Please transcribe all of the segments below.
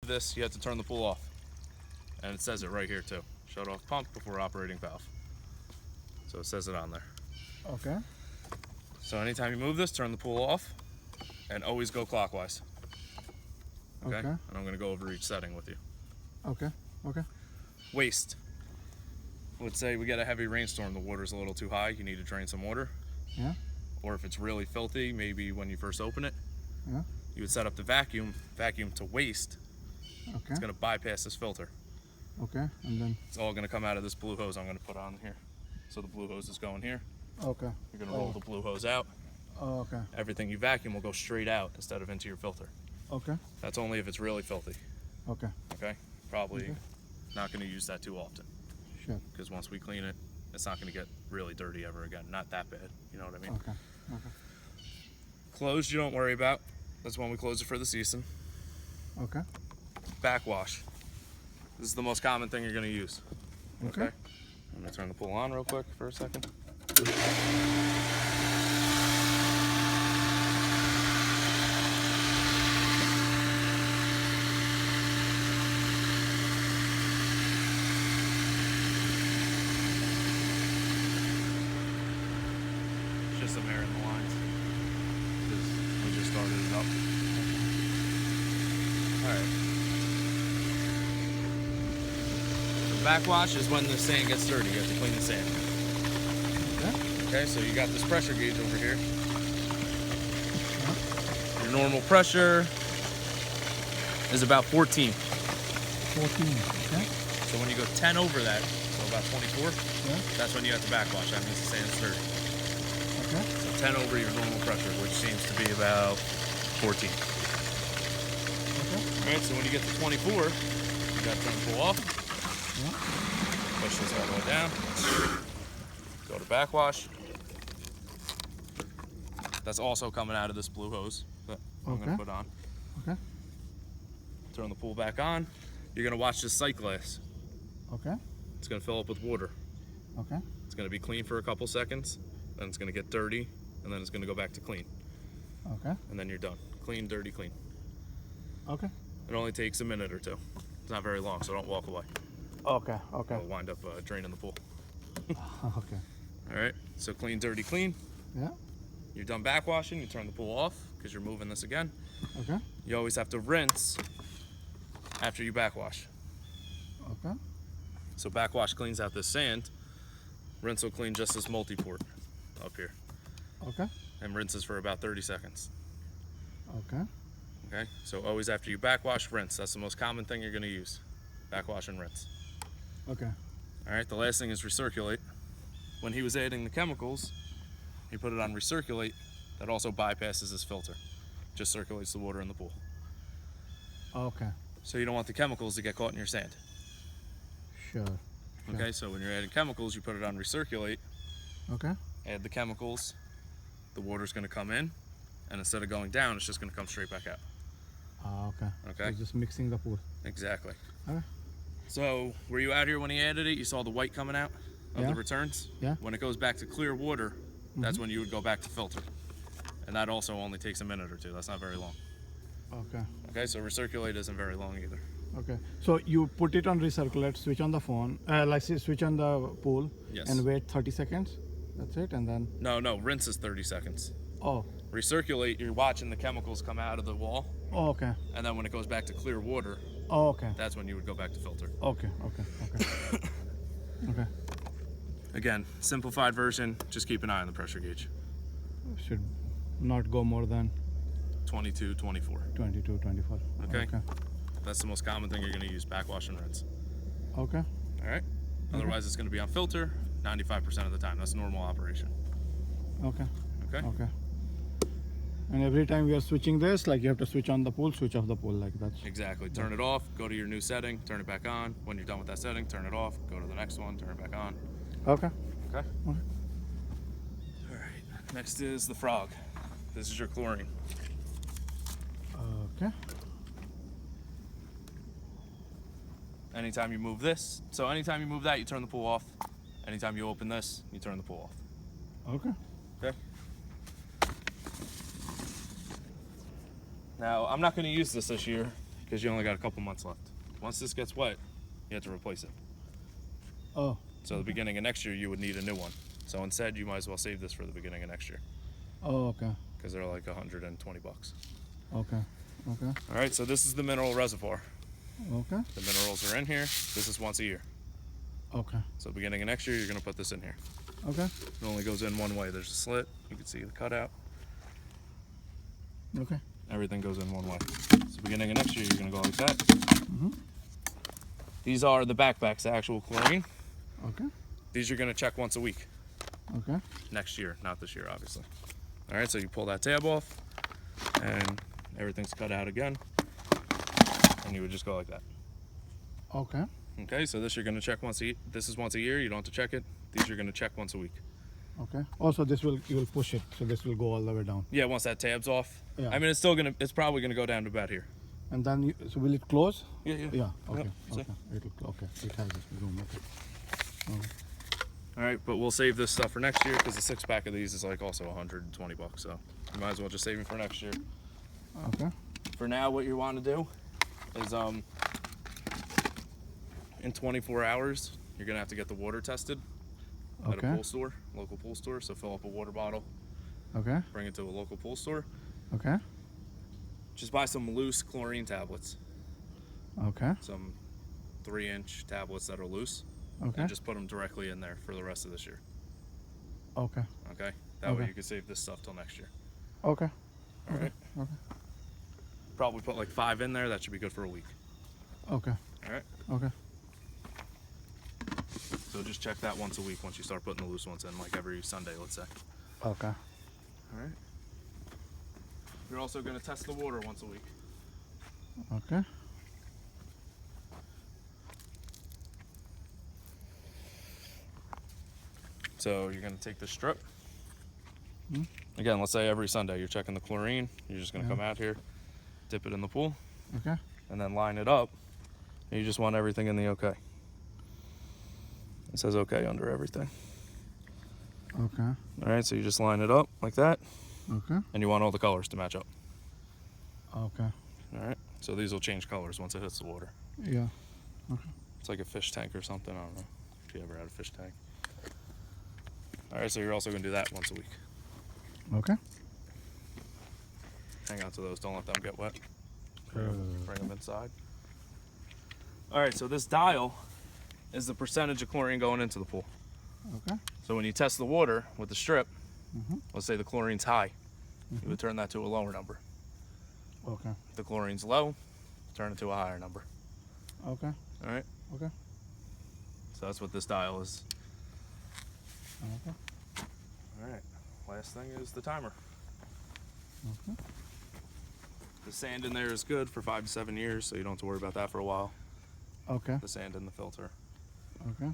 this, you have to turn the pool off. And it says it right here too. Shut off pump before operating valve. So it says it on there. Okay. So anytime you move this, turn the pool off and always go clockwise. Okay? Okay. And I'm gonna go over each setting with you. Okay. Okay. Waste. Let's say we get a heavy rainstorm, the water's a little too high, you need to drain some water. Yeah. Or if it's really filthy, maybe when you first open it, Yeah. you would set up the vacuum to waste. Okay. It's gonna bypass this filter. Okay. And then. It's all gonna come out of this blue hose I'm gonna put on here. So the blue hose is going here. Okay. You're gonna roll the blue hose out. Oh, okay. Everything you vacuum will go straight out instead of into your filter. Okay. That's only if it's really filthy. Okay. Okay? Probably Okay. not gonna use that too often. Sure. Because once we clean it, it's not gonna get really dirty ever again. Not that bad, you know what I mean? Okay. Okay. Closed, you don't worry about. That's when we close it for the season. Okay. Backwash. This is the most common thing you're gonna use. Okay. I'm gonna turn the pool on real quick for a second. Just some air in the lines because we just started it up. Alright. The backwash is when the sand gets dirty. You have to clean the sand. Okay. Okay, so you got this pressure gauge over here. Your normal pressure is about 14. 14. Okay. So when you go 10 over that, so about 24, Yeah. that's when you have to backwash. That means the sand's dirty. Okay. So 10 over your normal pressure, which seems to be about 14. Okay. Alright, so when you get to 24, you gotta turn the pool off. Yeah. Push this all the way down. Go to backwash. That's also coming out of this blue hose that I'm gonna Okay. put on. Okay. Turn the pool back on. You're gonna watch this sight glass. Okay. It's gonna fill up with water. Okay. It's gonna be clean for a couple seconds, then it's gonna get dirty, and then it's gonna go back to clean. Okay. And then you're done. Clean, dirty, clean. Okay. It only takes a minute or two. It's not very long, so don't walk away. Okay. Okay. You'll wind up draining the pool. Okay. Alright, so clean, dirty, clean. Yeah. You're done backwashing, you turn the pool off because you're moving this again. Okay. You always have to rinse after you backwash. Okay. So backwash cleans out this sand. Rinse will clean just this multi-port up here. Okay. And rinses for about 30 seconds. Okay. Okay, so always after you backwash, rinse. That's the most common thing you're gonna use. Backwash and rinse. Okay. All right, the last thing is recirculate. When he was adding the chemicals, he put it on recirculate. That also bypasses this filter. Just circulates the water in the pool. Okay. So you don't want the chemicals to get caught in your sand. Sure. Okay, so when you're adding chemicals, you put it on recirculate, Okay. add the chemicals, the water's gonna come in, and instead of going down, it's just gonna come straight back out. Okay. Okay. So just mixing the pool. Exactly. Okay. So were you out here when he added it? You saw the white coming out of Yeah. the returns? Yeah. When it goes back to clear water, that's when you would go back to filter. And that also only takes a minute or two. That's not very long. Okay. Okay, so recirculate isn't very long either. Okay. So you put it on recirculate, switch on the phone, like say switch on the pool, Yes. and wait 30 seconds. That's it, and then No, rinse is 30 seconds. oh, Recirculate, you're watching the chemicals come out of the wall, oh okay, and then when it goes back to clear water, oh okay, that's when you would go back to filter. okay, okay, okay, okay. Again, simplified version, just keep an eye on the pressure gauge. Should not go more than 22, 24. 22, 24. Okay. Okay. That's the most common thing you're gonna use, backwash and rinse. Okay. All right? Otherwise, it's gonna be on filter 95% of the time. That's normal operation. Okay. Okay? Okay. And every time we are switching this, like you have to switch on the pool, switch off the pool, like that's. Exactly. Turn it off, go to your new setting, turn it back on. When you're done with that setting, turn it off, go to the next one, turn it back on. Okay. Okay? Okay. All right. Next is the frog. This is your chlorine. Okay. Anytime you move this, so anytime you move that, you turn the pool off. Anytime you open this, you turn the pool off. Okay. Okay? Now, I'm not going to use this year because you only got a couple months left. Once this gets wet, you have to replace it. Oh, So the beginning of next year, you would need a new one. So instead, you might as well save this for the beginning of next year oh, okay, because they're like 120 bucks. okay, okay, All right, so this is the mineral reservoir. okay, The minerals are in here. This is once a year. okay, So beginning of next year, you're gonna put this in here. okay, It only goes in one way. There's a slit. You can see the cutout. okay, Everything goes in one way. So beginning of next year, you're gonna go like that. Mhm. These are the backpacks, the actual chlorine. okay, These you're gonna check once a week. okay, Next year, not this year, obviously. All right, so you pull that tab off, and everything's cut out again, and you would just go like that. okay, Okay, so this you're gonna check once a. This is once a year. You don't have to check it. These you're gonna check once a week. okay. Also, you will push it, so this will go all the way down. Yeah, once that tab's off. Yeah. I mean, it's still gonna. It's probably gonna go down to about here. And then, so will it close? Yeah, yeah. Yeah. Okay. Yep, see? Okay. Okay. It has this room. Okay. All right, but we'll save this stuff for next year because the 6-pack of these is like also 120 bucks. So you might as well just save them for next year. Okay. For now, what you want to do is in 24 hours, you're gonna have to get the water tested at a Okay. pool store, local pool store. So fill up a water bottle, Okay. bring it to a local pool store. Okay. Just buy some loose chlorine tablets, Okay. some 3-inch tablets that are loose, Okay. and just put them directly in there for the rest of this year. Okay. Okay, that way Okay. you can save this stuff till next year. Okay. All right. Okay. Probably put like 5 in there. That should be good for a week. Okay. All right. Okay. So just check that once a week once you start putting the loose ones in, like every Sunday, let's say. Okay. All right. You're also going to test the water once a week. Okay. So you're going to take the strip. Hmm. Again, let's say every Sunday you're checking the chlorine. You're just going to Yeah. come out here, dip it in the pool, Okay. and then line it up. And you just want everything in the okay. It says okay under everything. Okay. All right, so you just line it up like that, Okay. and you want all the colors to match up. Okay. All right, so these will change colors once it hits the water. Yeah. It's like a fish tank or something. I don't know if you ever had a fish tank. All right, so you're also going to do that once a week. Okay. Hang on to those. Don't let them get wet. Uh. Bring them inside. All right, so this dial is the percentage of chlorine going into the pool. Okay. So when you test the water with the strip, Mhm. let's say the chlorine's high, you would turn that to a lower number. Okay. If the chlorine's low, turn it to a higher number. Okay. All right, Okay. so that's what this dial is. Okay. All right, last thing is the timer. Okay. The sand in there is good for 5 to 7 years, so you don't have to worry about that for a while. Okay. The sand in the filter. Okay.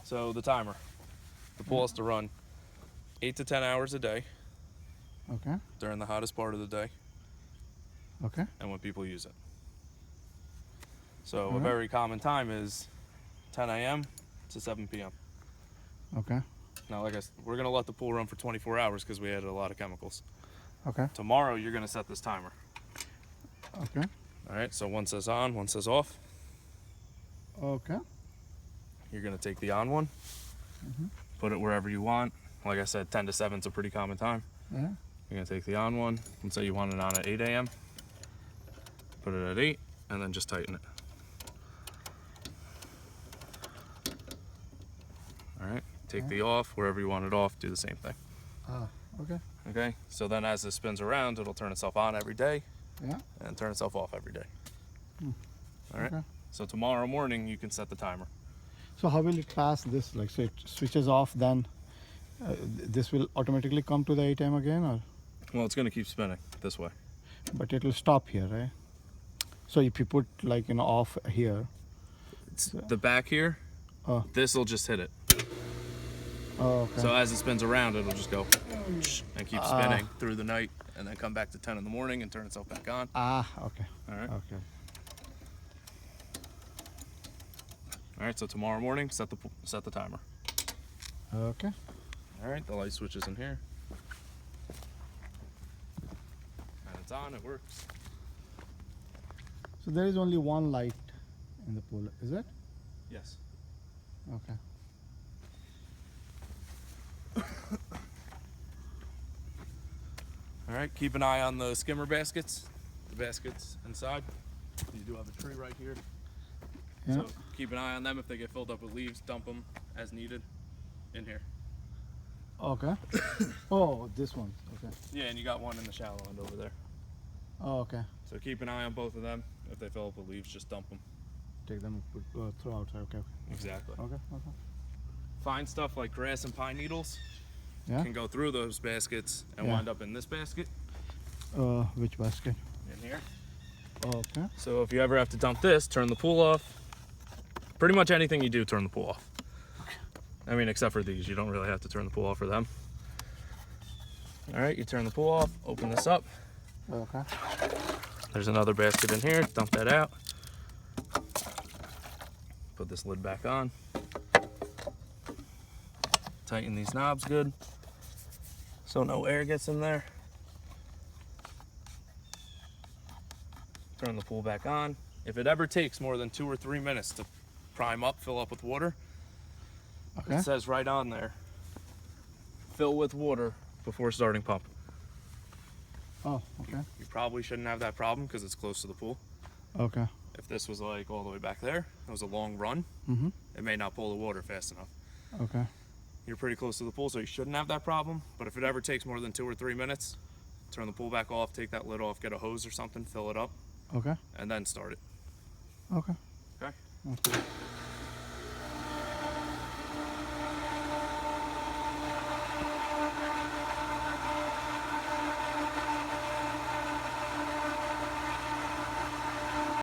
So the timer. The pool has to run 8 to 10 hours a day Okay. during the hottest part of the day Okay. and when people use it. So a Alright. very common time is 10 a.m. to 7 p.m. Okay. Now, like I said, we're gonna let the pool run for 24 hours because we added a lot of chemicals. Okay. Tomorrow, you're gonna set this timer. Okay. All right, so one says on, one says off. Okay. You're gonna take the on one, put it wherever you want. Like I said, 10 to 7 is a pretty common time. Yeah. You're gonna take the on one, and say you want it on at 8 a.m. Put it at 8, and then just tighten it. All right, take the off, wherever you want it off, do the same thing. Ah. Okay. Okay, so then as this spins around, it'll turn itself on every day Yeah. and turn itself off every day. All right, Okay. so tomorrow morning you can set the timer. So how will it pass this? Like, so it switches off, then this will automatically come to the 8 a.m. again, or? Well, it's gonna keep spinning this way. But it will stop here, right? So if you put like off here. It's the back here, Oh. this will just hit it. Oh, okay. So as it spins around, it'll just go and keep spinning through the night and then come back to 10 in the morning and turn itself back on. Okay. All right. Okay. All right, so tomorrow morning, set the timer. Okay. All right, the light switch is in here. And it's on, it works. So there is only one light in the pool, is it? Yes. Okay. All right, keep an eye on the skimmer baskets, the baskets inside. You do have a tree right here. Yeah. So keep an eye on them. If they get filled up with leaves, dump them as needed in here. Okay. Oh, this one. Okay. Yeah, and you got one in the shallow end over there. Oh, okay. So keep an eye on both of them. If they fill up with leaves, just dump them. Take them, throw outside. Okay. Exactly. Okay. Okay. Fine stuff like grass and pine needles Yeah. can go through those baskets and Yeah. wind up in this basket Which basket? in here. Okay. So if you ever have to dump this, turn the pool off. Pretty much anything you do, turn the pool off. I mean, except for these, you don't really have to turn the pool off for them. All right, you turn the pool off, open this up. Okay. There's another basket in here, dump that out. Put this lid back on. Tighten these knobs good, so no air gets in there. Turn the pool back on. If it ever takes more than 2 or 3 minutes to prime up, fill up with water, Okay. it says right on there, fill with water before starting pump. Oh, okay. You probably shouldn't have that problem because it's close to the pool. Okay. If this was like all the way back there, it was a long run, Mhm. it may not pull the water fast enough. Okay. You're pretty close to the pool, so you shouldn't have that problem. But if it ever takes more than 2 or 3 minutes, turn the pool back off, take that lid off, get a hose or something, fill it up, Okay. and then start it. Okay. Okay? Okay.